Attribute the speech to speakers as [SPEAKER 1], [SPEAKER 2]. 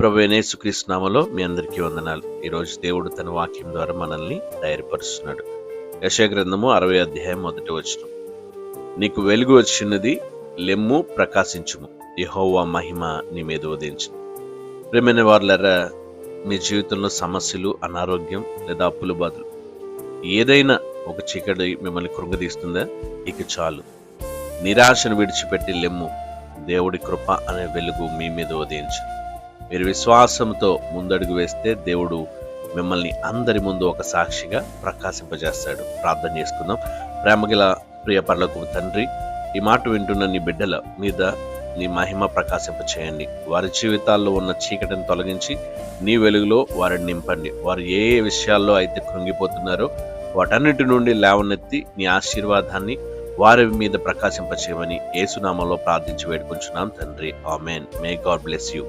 [SPEAKER 1] ప్రభువైన యేసుక్రీస్తు నామములో మీ అందరికీ వందనాలు. ఈరోజు దేవుడు తన వాక్యం ద్వారా మనల్ని ధైర్యపరుస్తున్నాడు. యెషయా గ్రంథము 60వ అధ్యాయం 1వ వచనం. నీకు వెలుగు వచ్చినది, లెమ్ము, ప్రకాశించుము, యెహోవా మహిమ నీ మీద ఉదయించును. ప్రియమైన వారలారా, మీ జీవితంలో సమస్యలు, అనారోగ్యం లేదా అప్పుల బాధలు ఏదైనా ఒక చీకటి మిమ్మల్ని కృంగదీస్తుందా? ఇక చాలు, నిరాశను విడిచిపెట్టి లెమ్ము, దేవుడి కృప అనే వెలుగు మీ మీద ఉదయించు. మీరు విశ్వాసంతో ముందడుగు వేస్తే దేవుడు మిమ్మల్ని అందరి ముందు ఒక సాక్షిగా ప్రకాశింపజేస్తాడు. ప్రార్థన చేసుకుందాం. ప్రేమగల ప్రియ పరలోకపు తండ్రి, ఈ మాట వింటున్న నీ బిడ్డల మీద నీ మహిమ ప్రకాశింపచేయండి. వారి జీవితాల్లో ఉన్న చీకటిని తొలగించి నీ వెలుగులో వారిని నింపండి. వారు ఏ ఏ విషయాల్లో అయితే కృంగిపోతున్నారో వాటన్నిటి నుండి లేవనెత్తి నీ ఆశీర్వాదాన్ని వారి మీద ప్రకాశింపచేయమని యేసు నామములో ప్రార్థించి వేడుకుంటున్నాం తండ్రి. Amen. May God bless you.